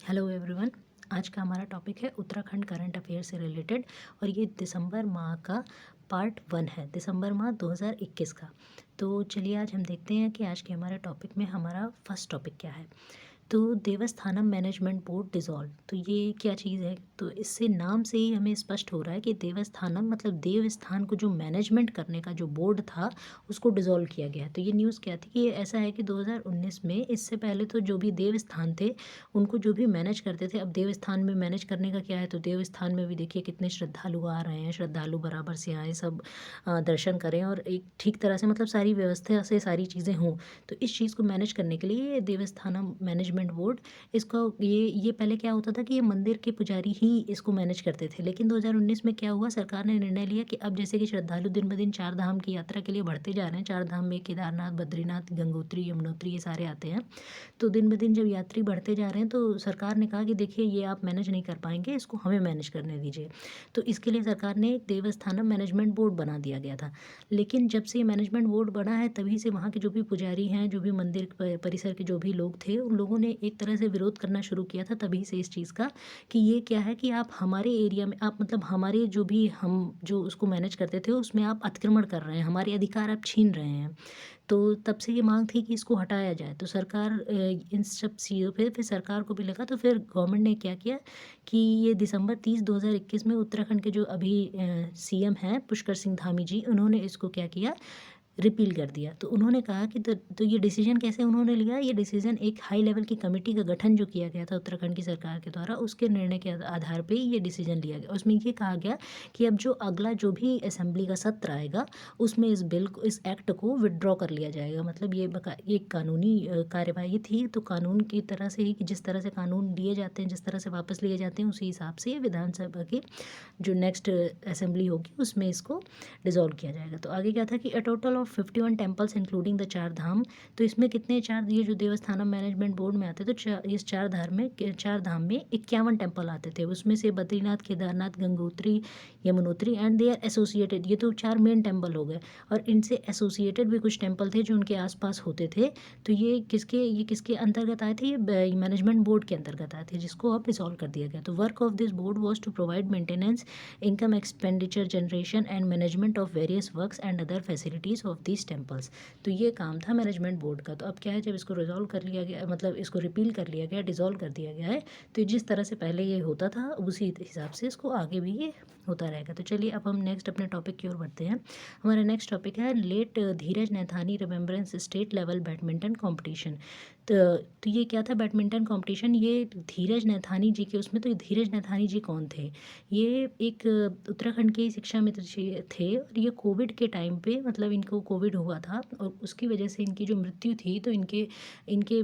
Hello everyone. आज का हमारा टॉपिक है उत्तराखंड करंट अफेयर से रिलेटेड और ये दिसंबर माह का पार्ट 1 है, दिसंबर माह 2021 का। तो चलिए आज हम देखते हैं कि आज के हमारे टॉपिक में हमारा फर्स्ट टॉपिक क्या है। तो देवस्थानम मैनेजमेंट बोर्ड डिसॉल्व, तो ये क्या चीज़ है? तो इससे नाम से ही हमें स्पष्ट हो रहा है कि देवस्थानम मतलब देवस्थान को जो मैनेजमेंट करने का जो बोर्ड था उसको डिसॉल्व किया गया है। तो ये न्यूज़ क्या थी कि ऐसा है कि 2019 में, इससे पहले तो जो भी देवस्थान थे उनको जो भी मैनेज करते थे, अब देवस्थान में मैनेज करने का क्या है, तो देवस्थान में भी देखिए कितने श्रद्धालु आ रहे हैं, श्रद्धालु बराबर से आए, सब दर्शन करें और एक ठीक तरह से मतलब सारी व्यवस्था से सारी चीज़ें हों। तो इस चीज़ को मैनेज करने के लिए ये देवस्थानम मैनेजमेंट बोर्ड, इसको ये पहले क्या होता था कि ये मंदिर के पुजारी ही इसको मैनेज करते थे। लेकिन 2019 में क्या हुआ, सरकार ने निर्णय लिया कि अब जैसे कि श्रद्धालु दिन ब दिन चार धाम की यात्रा के लिए बढ़ते जा रहे हैं, चार धाम में केदारनाथ, बद्रीनाथ, गंगोत्री, यमुनोत्री ये सारे आते हैं। तो दिन ब दिन जब यात्री बढ़ते जा रहे हैं तो सरकार ने कहा कि देखिए ये आप मैनेज नहीं कर पाएंगे, इसको हमें मैनेज करने दीजिए। तो इसके लिए सरकार ने एक देवस्थानम मैनेजमेंट बोर्ड बना दिया गया था। लेकिन जब से ये मैनेजमेंट बोर्ड बना है तभी से वहाँ के जो भी पुजारी हैं, जो भी मंदिर परिसर के जो भी लोग थे, उन लोगों ने एक तरह से विरोध करना शुरू किया था तभी से इस चीज़ का, कि ये क्या है कि आप हमारे एरिया में, आप मतलब हमारे जो भी हम जो उसको मैनेज करते थे उसमें आप अतिक्रमण कर रहे हैं, हमारे अधिकार आप छीन रहे हैं। तो तब से ये मांग थी कि इसको हटाया जाए। तो सरकार इन सब चीज़ों पे फिर सरकार को भी लगा, तो फिर गवर्नमेंट ने क्या किया कि ये दिसंबर 30 2021 में उत्तराखंड के जो अभी सीएम हैं पुष्कर सिंह धामी जी, उन्होंने इसको क्या किया, रिपील कर दिया। तो उन्होंने कहा कि तो ये डिसीजन कैसे उन्होंने लिया, ये डिसीजन एक हाई लेवल की कमेटी का गठन जो किया गया था उत्तराखंड की सरकार के द्वारा, उसके निर्णय के आधार पे ये डिसीजन लिया गया। उसमें ये कहा गया कि अब जो अगला जो भी असेंबली का सत्र आएगा उसमें इस बिल को, इस एक्ट को विड्रॉ कर लिया जाएगा। मतलब ये कानूनी कार्यवाही थी, तो कानून की तरह से ही, कि जिस तरह से कानून लिए जाते हैं, जिस तरह से वापस लिए जाते हैं, उसी हिसाब से ये विधानसभा की जो नेक्स्ट असेंबली होगी उसमें इसको डिसॉल्व किया जाएगा। तो आगे क्या था कि a total of 51 temples including the चार धाम। तो इसमें कितने चार, ये जो देवस्थानम मैनेजमेंट बोर्ड में आते, तो इस चार धाम में 51 टेम्पल आते थे। उसमें से Badrinath, Kedarnath, Gangotri, Yamunotri and they are associated, ये तो चार मेन टेम्पल हो गए, और इनसे एसोसिएटेड भी कुछ टेम्पल थे जो उनके आसपास होते थे। तो ये किसके अंतर्गत आए थे, ये मैनेजमेंट बोर्ड के अंतर्गत आए थे, जिसको अब डिसॉल्व कर दिया गया। तो work of this board was to provide maintenance, income expenditure generation and management of various works and other facilities of these temples। तो ये काम था मैनेजमेंट बोर्ड का। तो अब क्या है, जब इसको रिजॉल्व कर लिया गया, मतलब इसको रिपील कर लिया गया, डिसॉल्व कर दिया गया है, तो जिस तरह से पहले ये होता था उसी हिसाब से इसको आगे भी ये होता रहेगा। तो चलिए अब हम नेक्स्ट अपने टॉपिक की ओर बढ़ते हैं। हमारा नेक्स्ट टॉपिक है late Dheeraj Naithani remembrance state level badminton competition. तो ये क्या था, बैडमिंटन कंपटीशन, ये धीरज नैथानी जी के उसमें। तो धीरज नैथानी जी कौन थे, ये एक उत्तराखंड के शिक्षा मित्र जी थे, और ये कोविड के टाइम पे, मतलब इनको कोविड हुआ था और उसकी वजह से इनकी जो मृत्यु थी, तो इनके इनके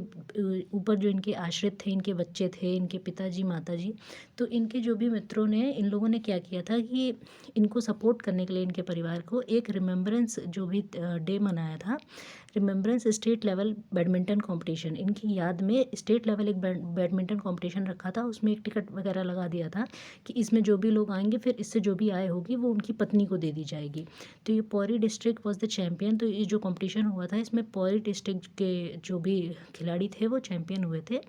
ऊपर जो इनके आश्रित थे, इनके बच्चे थे, इनके पिताजी माताजी, तो इनके जो भी मित्रों ने, इन लोगों ने क्या किया था कि इनको सपोर्ट करने के लिए इनके परिवार को एक रिमेम्बरेंस जो भी डे मनाया था, remembrance state level badminton competition, इनकी याद में स्टेट लेवल एक बैडमिंटन कंपटीशन रखा था। उसमें एक टिकट वगैरह लगा दिया था कि इसमें जो भी लोग आएंगे, फिर इससे जो भी आय होगी वो उनकी पत्नी को दे दी जाएगी। तो ये Pauri district was the champion. तो ये जो कंपटीशन हुआ था इसमें पौरी डिस्ट्रिक्ट के जो भी खिलाड़ी थे वो चैम्पियन हुए थे।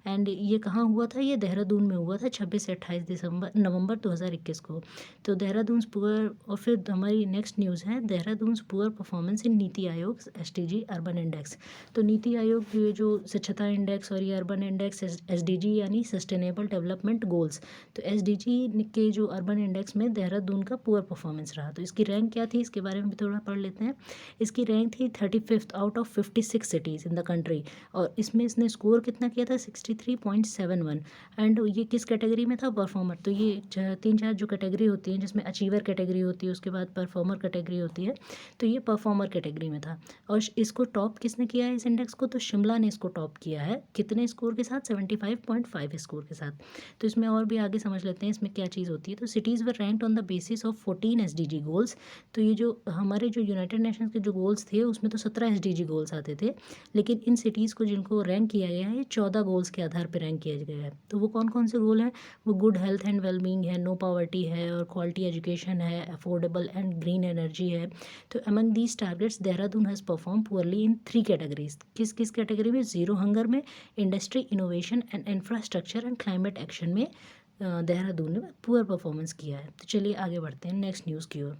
एंड ये कहाँ हुआ था, ये देहरादून में हुआ था 26 से 28 नवंबर 2021 को। तो देहरादून पुअर, और फिर हमारी नेक्स्ट न्यूज़ है Dehradun poor performance in NITI Aayog SDG urban index. तो नीति आयोग ये जो स्वच्छता इंडेक्स और ये अर्बन इंडेक्स SDG यानी सस्टेनेबल डेवलपमेंट गोल्स, तो SDG के जो अर्बन इंडेक्स में देहरादून का पुअर परफॉर्मेंस रहा। तो इसकी रैंक क्या थी, इसके बारे में भी थोड़ा पढ़ लेते हैं। इसकी रैंक थी 35th out of 56 cities in the country, और इसमें इसने स्कोर कितना किया था, 63.71। एंड ये किस कैटेगरी में था, परफॉर्मर। तो ये तीन चार जो कैटेगरी होती हैं, जिसमें अचीवर कैटेगरी होती है, उसके बाद परफॉर्मर कैटेगरी होती है, तो ये परफॉर्मर कैटेगरी में था। और इसको टॉप किसने किया है इस इंडेक्स को, तो शिमला ने इसको टॉप किया है, कितने स्कोर के साथ, 75.5 स्कोर के साथ। तो इसमें और भी आगे समझ लेते हैं इसमें क्या चीज़ होती है। तो cities were ranked on the basis of 14 SDG goals. तो ये जो हमारे जो यूनाइटेड नेशंस के जो गोल्स थे उसमें तो 17 SDG गोल्स आते थे, लेकिन इन सिटीज़ को जिनको रैंक किया गया है 14 गोल्स के के आधार पर रैंक किया गया है। तो वो कौन कौन से गोल हैं? वो गुड हेल्थ एंड वेलबींग है, नो पॉवर्टी है, और क्वालिटी एजुकेशन है, अफोर्डेबल एंड ग्रीन एनर्जी है। तो among these targets Dehradun has perform poorly in 3 categories. किस किस कैटेगरी में? ज़ीरो हंगर में, industry innovation and infrastructure and climate action में देहरादून ने पुअर परफॉर्मेंस किया है। तो चलिए आगे बढ़ते हैं नेक्स्ट न्यूज़ की ओर।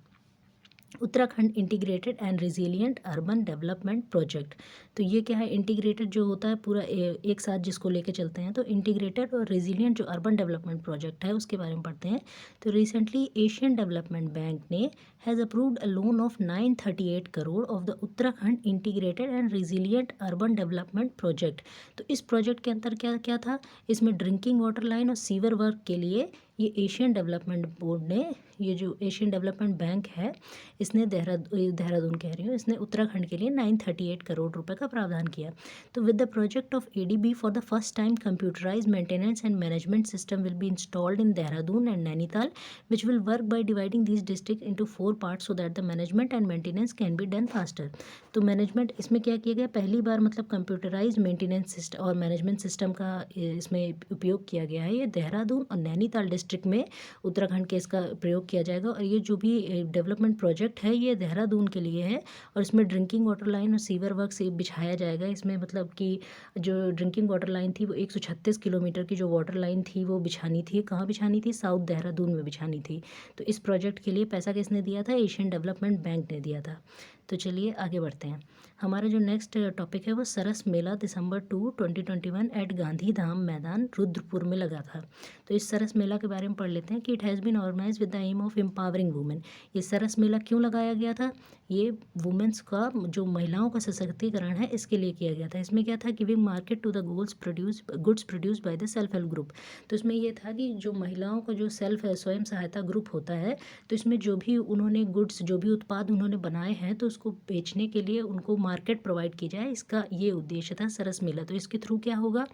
Uttarakhand integrated and resilient urban development project. तो ये क्या है? इंटीग्रेटेड जो होता है पूरा एक साथ जिसको लेके चलते हैं, तो इंटीग्रेटेड और रिजिलियंट जो अर्बन डेवलपमेंट प्रोजेक्ट है उसके बारे में पढ़ते हैं। तो रिसेंटली एशियन डेवलपमेंट बैंक ने has approved a loan of 938 crore of the Uttarakhand integrated and resilient urban development project. तो इस प्रोजेक्ट के अंदर क्या क्या था? इसमें ड्रिंकिंग वाटर लाइन और सीवर वर्क के लिए ये एशियन डेवलपमेंट बोर्ड ने, ये जो एशियन डेवलपमेंट बैंक है, इसने देहरादून कह रही हूँ, इसने उत्तराखंड के लिए 938 करोड़ रुपए का प्रावधान किया। तो with the project of ADB for the first time computerised maintenance and management system will be installed in Dehradun and Nainital which will work by dividing these district into 4 parts so that the management and maintenance can be done faster. तो management इसमें क्या किया गया? पहली बार मतलब computerised maintenance system और management system का इसमें उपयोग किया गया है। ये देहरादून और नैनीताल डिस्ट्रिक्ट में उत्तराखंड के इसका प्रयोग किया जाएगा। और ये जो भी डेवलपमेंट प्रोजेक्ट है ये देहरादून के लिए है, और इसमें ड्रिंकिंग वाटर लाइन और सीवर वर्क से बिछाया जाएगा। इसमें मतलब कि जो ड्रिंकिंग वाटर लाइन थी वो 136 किलोमीटर की जो वाटर लाइन थी वो बिछानी थी। कहाँ बिछानी थी? साउथ देहरादून में बिछानी थी। तो इस प्रोजेक्ट के लिए पैसा किसने दिया था? एशियन डेवलपमेंट बैंक ने दिया था। तो चलिए आगे बढ़ते हैं। हमारा जो नेक्स्ट टॉपिक है वो सरस मेला दिसंबर 2, 2021 एट गांधी धाम मैदान रुद्रपुर में लगा था। तो इस सरस मेला के बारे में पढ़ लेते हैं कि it has been organise with the aim of empowering women. ये सरस मेला क्यों लगाया गया था? ये वुमेंस का, जो महिलाओं का सशक्तिकरण है, इसके लिए किया गया था। इसमें क्या था? Giving market to the goods produced by the self help group. तो इसमें ये था कि जो महिलाओं का जो स्वयं सहायता ग्रुप होता है, तो इसमें जो भी उन्होंने गुड्स, जो भी उत्पाद उन्होंने बनाए हैं, तो उसको बेचने के लिए उनको मार्केट प्रोवाइड की जाए, इसका ये उद्देश्य था सरस मेला। तो इसके थ्रू क्या होगा?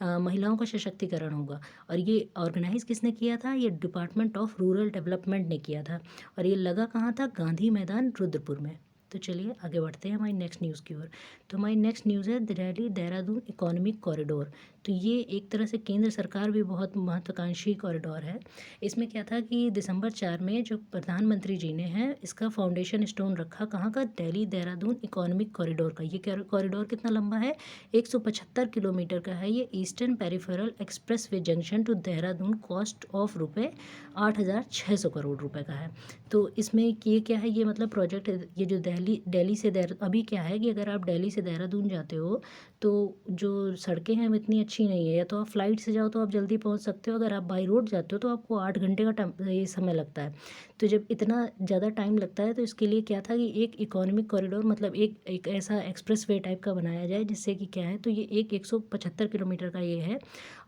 महिलाओं का सशक्तिकरण होगा। और ये ऑर्गेनाइज किसने किया था? ये डिपार्टमेंट ऑफ रूरल डेवलपमेंट ने किया था। और ये लगा कहाँ था? गांधी मैदान रुद्रपुर में। तो चलिए आगे बढ़ते हैं हमारी नेक्स्ट न्यूज़ की ओर। तो हमारी नेक्स्ट न्यूज़ है दिल्ली देहरादून इकोनॉमिक कॉरिडोर। तो ये एक तरह से केंद्र सरकार भी बहुत महत्वाकांक्षी कॉरिडोर है। इसमें क्या था कि दिसंबर 4 में जो प्रधानमंत्री जी ने है इसका फाउंडेशन स्टोन रखा। कहाँ का? दिल्ली देहरादून इकोनॉमिक कॉरिडोर का। ये कॉरिडोर कितना लंबा है? 175 किलोमीटर का है। ये eastern peripheral expressway junction to Dehradun cost of रुपये 8,600 करोड़ रुपए का है। तो इसमें ये क्या है? ये मतलब प्रोजेक्ट, ये जो दिल्ली से अभी क्या है कि अगर आप दिल्ली से देहरादून जाते हो तो जो सड़कें हैं वो इतनी अच्छी नहीं है। या तो आप फ्लाइट से जाओ तो आप जल्दी पहुंच सकते हो, अगर आप बाई रोड जाते हो तो आपको 8 घंटे का ये समय लगता है। तो जब इतना ज़्यादा टाइम लगता है तो इसके लिए क्या था कि एक इकोनॉमिक कॉरिडोर, मतलब एक ऐसा एक्सप्रेस वे टाइप का बनाया जाए जिससे कि क्या है, तो ये 175 किलोमीटर का ये है।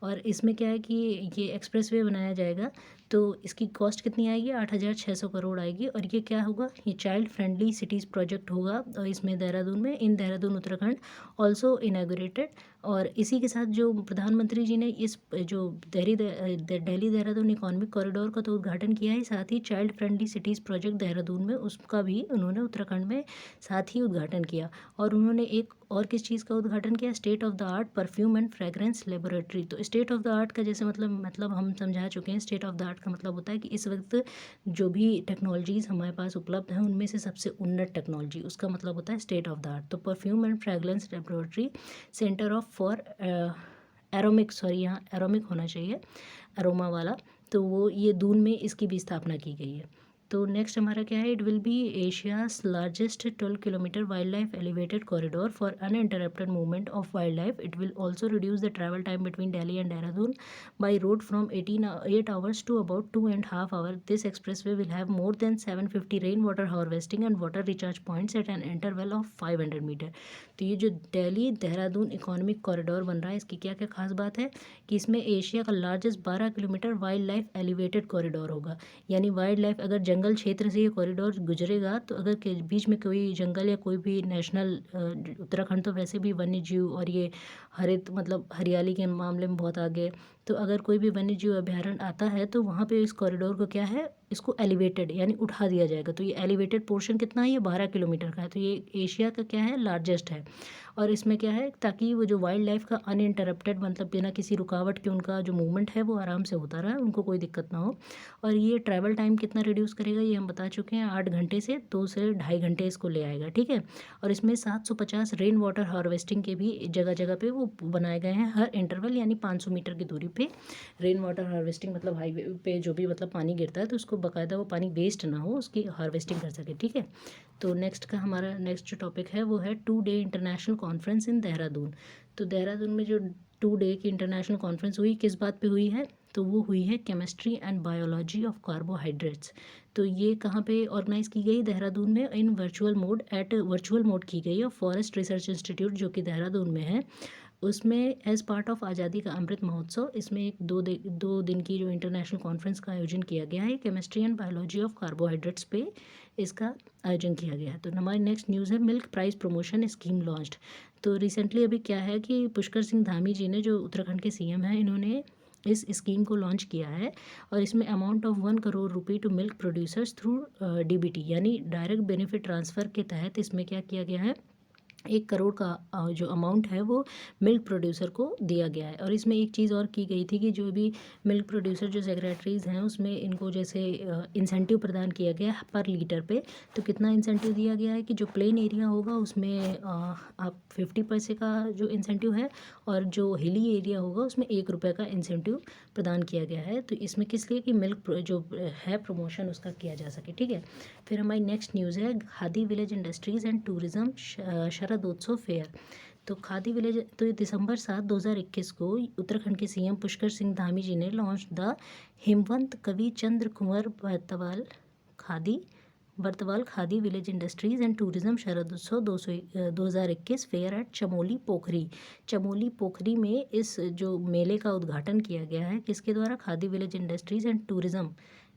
और इसमें क्या है कि ये एक्सप्रेस वे बनाया जाएगा तो इसकी कॉस्ट कितनी आएगी? 8,600 करोड़ आएगी। और ये क्या होगा? ये चाइल्ड फ्रेंडली सिटीज़ प्रोजेक्ट होगा। और इसमें देहरादून में, इन देहरादून उत्तराखंड ऑल्सो इनॉग्रेटेड। और इसी के साथ जो प्रधानमंत्री जी ने इस जो दिल्ली देहरादून इकोनॉमिक कॉरिडोर का तो उद्घाटन किया है, साथ ही child friendly cities project Dehradun में उसका भी उन्होंने उत्तराखंड में साथ ही उद्घाटन किया। और उन्होंने एक और किस चीज़ का उद्घाटन किया? State of the art perfume and fragrance laboratory. तो स्टेट ऑफ द आर्ट का जैसे मतलब हम समझा चुके हैं। स्टेट ऑफ द आर्ट का मतलब होता है कि इस वक्त जो भी टेक्नोलॉजीज़ हमारे पास उपलब्ध हैं उनमें से सबसे उन्नत टेक्नोलॉजी, उसका मतलब होता है स्टेट ऑफ द आर्ट। तो perfume and fragrance laboratory centre of for aromic, sorry यहाँ एरोमिक होना चाहिए, अरोमा वाला। तो वो ये दून में इसकी भी स्थापना की गई है। तो नेक्स्ट हमारा क्या है? It will B Asia's largest 12 kilometre wild life elevated corridor for uninterrupted movement of wild life. It will also reduce the travel time between Delhi and Dehradun by road from 8 hours to about 2.5 hours. This expressway will have more than 750 rainwater harvesting and water recharge points at an interval of 500 metre. तो ये जो Delhi Dehradun economic corridor बन रहा है, इसकी क्या क्या खास बात है कि इसमें एशिया का largest 12 kilometre wild life elevated corridor होगा। यानी वाइल्ड लाइफ, अगर जंगल क्षेत्र से ये कॉरिडोर गुजरेगा तो अगर के बीच में कोई जंगल या कोई भी नेशनल, उत्तराखंड तो वैसे भी वन्य जीव और ये हरित मतलब हरियाली के मामले में बहुत आगे, तो अगर कोई भी वन्य जीव अभ्यारण्य आता है तो वहाँ पे इस कॉरिडोर को क्या है, इसको एलिवेटेड यानी उठा दिया जाएगा। तो ये एलिवेटेड पोर्शन कितना है, ये 12 किलोमीटर का है। तो ये एशिया का क्या है, लार्जेस्ट है। और इसमें क्या है, ताकि वो जो वाइल्ड लाइफ का अनइंटरप्टेड मतलब बिना किसी रुकावट के उनका जो मूवमेंट है वो आराम से होता रहा, उनको कोई दिक्कत ना हो। और ये ट्रैवल टाइम कितना रिड्यूस करेगा, ये हम बता चुके हैं, 8 घंटे से 2 से ढाई घंटे इसको ले आएगा, ठीक है। और इसमें 750 रेन वाटर हार्वेस्टिंग के भी जगह जगह पे वो बनाए गए हैं, हर इंटरवल यानी 500 मीटर की दूरी पे रेन वाटर हार्वेस्टिंग, मतलब हाईवे पे जो भी मतलब पानी गिरता है तो उसको बाकायदा वो पानी वेस्ट ना हो, उसकी हार्वेस्टिंग कर सके, ठीक है। तो नेक्स्ट का हमारा नेक्स्ट जो टॉपिक है वो है 2 day international conference in Dehradun. तो देहरादून में जो 2 डे की इंटरनेशनल कॉन्फ्रेंस हुई, किस बात पे हुई है, तो वो हुई है chemistry and biology of carbohydrates. तो ये कहाँ पे ऑर्गेनाइज़ की गई, देहरादून में, इन वर्चुअल मोड की गई और फॉरेस्ट रिसर्च इंस्टीट्यूट जो कि देहरादून में है, उसमें एज पार्ट ऑफ आज़ादी का अमृत महोत्सव, इसमें एक 2 दिन की जो इंटरनेशनल कॉन्फ्रेंस का आयोजन किया गया है, chemistry and biology of carbohydrates पे इसका आयोजन किया गया है। तो हमारी नेक्स्ट न्यूज़ है milk price promotion scheme launched. तो रिसेंटली अभी क्या है कि पुष्कर सिंह धामी जी ने, जो उत्तराखंड के सीएम हैं, इन्होंने इस स्कीम को लॉन्च किया है। और इसमें अमाउंट ऑफ 1 करोड़ रुपये to milk producers through DBT यानी डायरेक्ट बेनिफिट ट्रांसफ़र के तहत इसमें क्या किया गया है, 1 करोड़ का जो अमाउंट है वो मिल्क प्रोड्यूसर को दिया गया है। और इसमें एक चीज़ और की गई थी कि जो भी मिल्क प्रोड्यूसर जो सेक्रेटरीज़ हैं उसमें इनको जैसे इंसेंटिव प्रदान किया गया है पर लीटर पे। तो कितना इंसेंटिव दिया गया है कि जो प्लेन एरिया होगा उसमें आप 50 पैसे का जो इंसेंटिव है, और जो हिली एरिया होगा उसमें 1 रुपये का इंसेंटिव प्रदान किया गया है। तो इसमें किस लिए कि मिल्क जो है प्रमोशन उसका किया जा सके, ठीक है। फिर हमारी नेक्स्ट न्यूज़ है khadi village industries and tourism Sharadotsav fair. तो खादी विलेज, तो ये दिसंबर 7 2021 को उत्तराखंड के सीएम पुष्कर सिंह धामी जी ने launch the Himvant Kavi Chandra Kunwar Bartwal khadi village industries and tourism Sharadotsav 2021 fair at Chamoli Pokhri में इस जो मेले का उद्घाटन किया गया है, किसके द्वारा, khadi village industries and tourism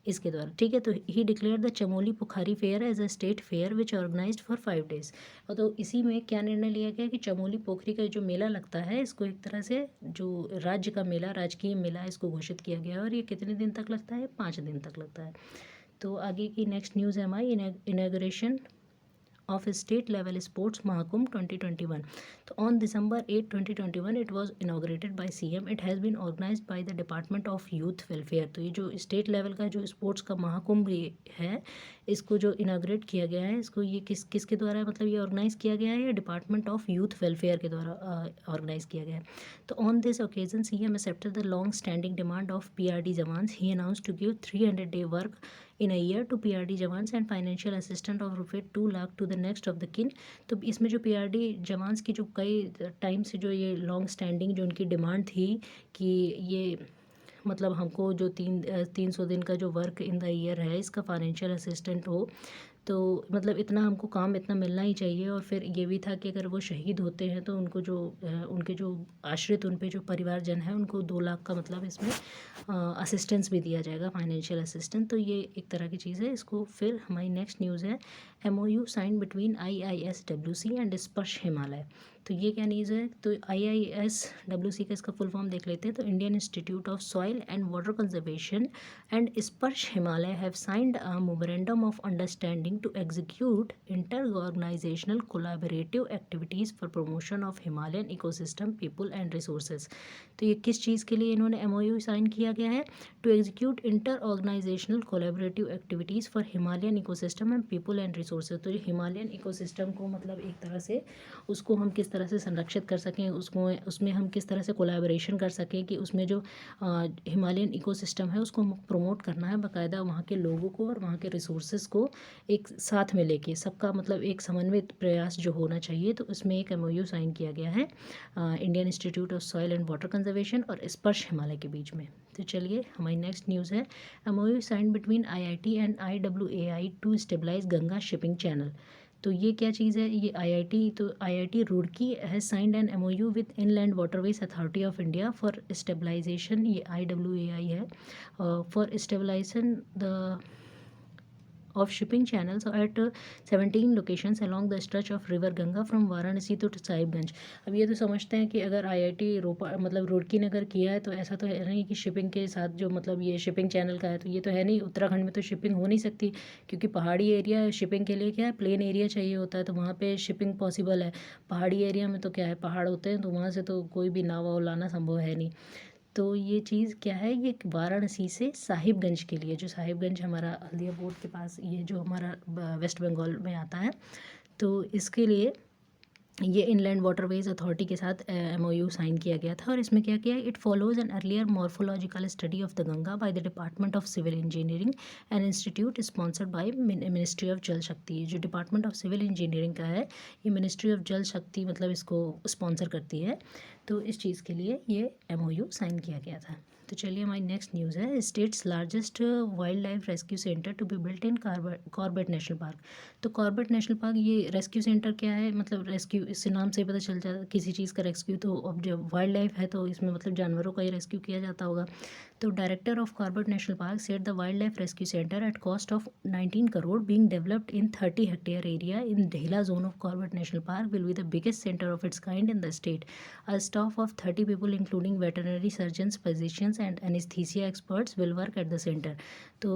इसके द्वारा, ठीक है। तो ही declare the Chamoli Pokhari fair as a state fair which organized for 5 days। और तो इसी में क्या निर्णय लिया गया कि चमोली पोखरी का जो मेला लगता है, इसको एक तरह से जो राज्य का मेला, राजकीय मेला, इसको घोषित किया गया है। और ये कितने दिन तक लगता है, 5 दिन तक लगता है। तो आगे की नेक्स्ट न्यूज़ है हमारी inauguration of state level sports Mahakumbh 2021. So on December 8, 2021 it was inaugurated by CM. It has been organized by the Department of Youth Welfare. तो ये जो स्टेट लेवल का जो स्पोर्ट्स का महाकुंभ है, इसको जो इनाग्रेट किया गया है, इसको ये किसके द्वारा, मतलब ये ऑर्गेनाइज किया गया है, या डिपार्टमेंट ऑफ यूथ वेलफेयर के द्वारा ऑर्गेनाइज किया गया है। तो on this occasion CM accepted the long standing demand of PRD jawans. He announced to give 300 day work in a year to PRD jawans and financial assistant of ₹2 lakh to the next of the kin. तो इसमें जो PRD jawans की जो कई time से जो ये long standing जो उनकी डिमांड थी कि ये मतलब हमको जो 300 दिन का जो वर्क इन द ईयर है, इसका फाइनेंशियल असिस्टेंट हो, तो मतलब इतना हमको काम इतना मिलना ही चाहिए। और फिर ये भी था कि अगर वो शहीद होते हैं तो उनको जो उनके जो आश्रित, उन पे जो परिवारजन है, उनको 2 लाख का मतलब इसमें असिस्टेंस भी दिया जाएगा, फाइनेंशियल असिस्टेंट। तो ये एक तरह की चीज़ है इसको। फिर हमारी नेक्स्ट न्यूज़ है MOU sign between IISWC and Sparsh Himalaya. तो ये क्या न्यूज़ है, तो IISWC का इसका फुल फॉर्म देख लेते हैं। तो Indian institute of soil and water conservation and Sparsh Himalaya have signed a memorandum of understanding to execute inter organisational collaborative activities for promotion of Himalayan ecosystem people and resources. तो ये किस चीज़ के लिए इन्होंने MOU साइन किया गया है, to execute inter organisational collaborative activities for Himalayan ecosystem and people and resources. तो ये हिमालयन इकोसिस्टम को मतलब एक तरह से उसको हम किस तरह से संरक्षित कर सकें, उसमें हम किस तरह से कोलैबोरेशन कर सकें कि उसमें जो हिमालयन इकोसिस्टम है उसको प्रमोट करना है, बाकायदा वहाँ के लोगों को और वहाँ के रिसोर्सेज को एक साथ में लेके सबका मतलब एक समन्वित प्रयास जो होना चाहिए। तो उसमें एक MOU साइन किया गया है Indian institute of soil and water conservation और स्पर्श हिमालय के बीच में। तो चलिए हमारी नेक्स्ट न्यूज़ है MOU sign between IIT and IWAI to stabilise Ganga shipping channel. तो ये क्या चीज़ है, ये IIT Roorkee has signed an MOU with inland waterways authority of India for stabilisation, ये IWAI है, for stabilisation the of shipping channels at 17 locations along the stretch of river Ganga from Varanasi to Sahibganj. अब ये तो समझते हैं कि अगर IIT रोपा मतलब रुड़की ने अगर किया है तो ऐसा तो है नहीं कि शिपिंग के साथ जो मतलब ये शिपिंग चैनल का है, तो ये तो है नहीं। उत्तराखंड में तो शिपिंग हो नहीं सकती क्योंकि पहाड़ी एरिया शिपिंग के लिए क्या है, प्लेन एरिया चाहिए होता है, तो वहाँ पे शिपिंग पॉसिबल है। पहाड़ी एरिया में तो क्या है, पहाड़ होते हैं, तो वहाँ से तो कोई भी नाव वाव लाना संभव है नहीं। तो ये चीज़ क्या है, ये वाराणसी से साहिबगंज के लिए, जो साहिबगंज हमारा हल्दिया बोर्ड के पास, ये जो हमारा वेस्ट बंगाल में आता है, तो इसके लिए ये इनलैंड वाटरवेज अथॉरिटी के साथ MOU साइन किया गया था। और इसमें क्या किया, it follows an earlier morphological study of the Ganga by the department of civil engineering and institute sponsored by ministry of Jal Shakti. जो डिपार्टमेंट ऑफ सिविल इंजीनियरिंग का है, ये मिनिस्ट्री ऑफ जल शक्ति मतलब इसको स्पॉन्सर करती है। तो इस चीज़ के लिए ये MOU साइन किया गया था। तो चलिए हमारी नेक्स्ट न्यूज़ है, state's largest wild life rescue centre to be built in Corbett national park. तो कॉर्बेट नेशनल पार्क, ये रेस्क्यू सेंटर क्या है, मतलब रेस्क्यू, इससे नाम से ही पता चल जाता है किसी चीज़ का रेस्क्यू। तो अब जब वाइल्ड लाइफ है तो इसमें मतलब जानवरों का ही रेस्क्यू किया जाता होगा। तो director of Corbett national Park said the wild life rescue centre at cost of 19 crore being developed in 30 hectare area in Dhela zone of Corbett national Park will be the biggest centre of its kind in the state. A staff of 30 people including veterinary surgeons, physicians and anesthesia experts will work at the center। तो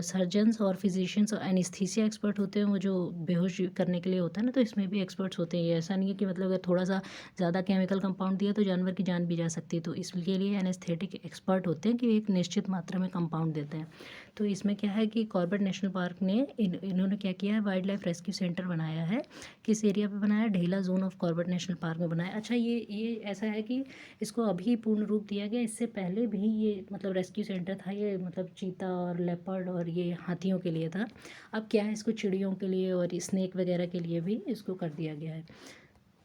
surgeons और physicians और anaesthesia expert होते हैं, वो जो बेहोश करने के लिए होता है ना, तो इसमें भी एक्सपर्ट्स होते हैं। ऐसा नहीं है कि मतलब अगर थोड़ा सा ज़्यादा केमिकल कंपाउंड दिया तो जानवर की जान भी जा सकती है, तो इसके लिए एनेस्थेटिक एक्सपर्ट होते हैं कि एक निश्चित मात्रा में कंपाउंड देते हैं। तो इसमें क्या है कि कॉर्बेट नेशनल पार्क ने इन्होंने क्या किया है, वाइल्ड लाइफ रेस्क्यू सेंटर बनाया है। किस एरिया पे बनाया, ढेला zone of Corbett national park में बनाया। अच्छा, ये ऐसा है कि इसको अभी पूर्ण रूप दिया गया, इससे पहले भी ये मतलब रेस्क्यू सेंटर था, ये मतलब चीता और लेपर्ड और ये हाथियों के लिए था। अब क्या है, इसको चिड़ियों के लिए और स्नेक वगैरह के लिए भी इसको कर दिया गया है।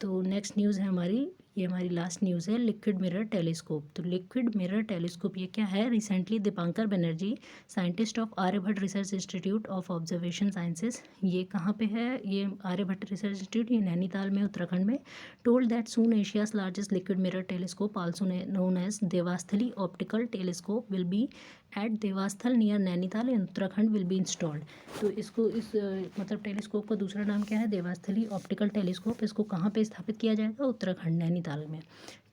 तो नेक्स्ट न्यूज़ है हमारी, ये हमारी लास्ट न्यूज़ है, लिक्विड मिरर टेलीस्कोप। तो लिक्विड मिरर टेलीस्कोप ये क्या है, recently Dipankar Banerjee, scientist of Aryabhatta research institute of observation sciences, ये कहाँ पे है, ये आर्यभट्ट रिसर्च इंस्टीट्यूट, ये नैनीताल में, उत्तराखंड में, told that soon Asia's largest liquid mirror telescope also known as Devasthali optical telescope will be at Devasthal near Nainital in Uttarakhand will be installed. तो इसको इस मतलब टेलीस्कोप का दूसरा नाम क्या है, देवास्थली ऑप्टिकल टेलीस्कोप। इसको कहाँ पे स्थापित किया जाएगा, उत्तराखंड नैनीताल में।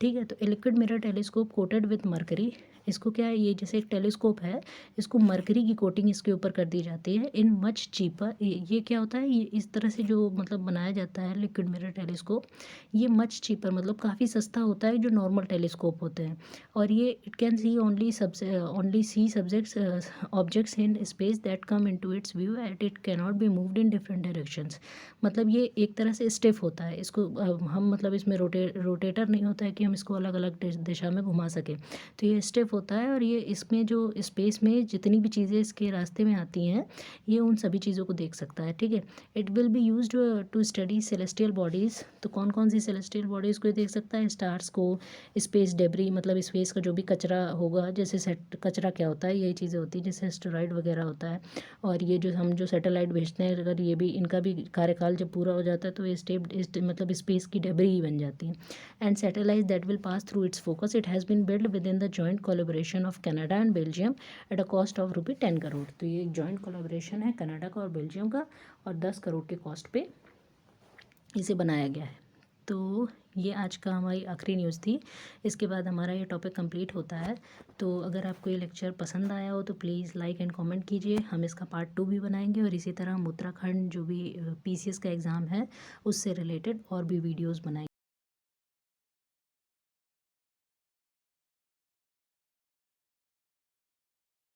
ठीक है, तो liquid mirror telescope coated with mercury, इसको क्या है, ये जैसे एक टेलीस्कोप है, इसको मरकरी की कोटिंग इसके ऊपर कर दी जाती है इन मच चीपर। ये क्या होता है, ये इस तरह से जो मतलब बनाया जाता है लिक्विड मिरर टेलीस्कोप, ये मच चीपर मतलब काफ़ी सस्ता होता है जो नॉर्मल टेलीस्कोप होते हैं। और ये it can see only see subjects objects in space that come into its view at it can not be moved in different directions. मतलब ये एक तरह से स्टिफ होता है, इसको हम मतलब इसमें रोटेटर नहीं होता है कि हम इसको अलग अलग दिशा में घुमा सकें। तो ये स्टिफ होता है और ये इसमें जो स्पेस में जितनी भी चीज़ें इसके रास्ते में आती हैं, ये उन सभी चीज़ों को देख सकता है। ठीक है, it will be used to study celestial bodies. तो कौन कौन सी सेलेस्टियल बॉडीज़ को देख सकता है, स्टार्स को, स्पेस डेब्री मतलब स्पेस का जो भी कचरा होगा, जैसे कचरा क्या होता है, यही चीज़ें होती हैं, जैसे एस्टेरॉइड वगैरह होता है। और ये जो हम जो सैटेलाइट भेजते हैं, अगर ये भी इनका भी कार्यकाल जब पूरा हो जाता है तो ये मतलब स्पेस की डेब्री ही बन जाती है। And satellite that will pass through its focus, it has been build within the joint collaboration of Canada and Belgium at a cost of ₹10 crore. तो ये एक जॉइंट कोलैबोरेशन है कनाडा का और बेल्जियम का, और 10 करोड़ के कॉस्ट पे इसे बनाया गया है। तो ये आज का हमारी आखिरी न्यूज़ थी, इसके बाद हमारा ये टॉपिक कंप्लीट होता है। तो अगर आपको ये लेक्चर पसंद आया हो तो प्लीज़ लाइक एंड कमेंट कीजिए, हम इसका पार्ट 2 भी बनाएंगे, और इसी तरह हम उत्तराखंड जो भी PCS का एग्ज़ाम है उससे रिलेटेड और भी वीडियोज़ बनाएंगे।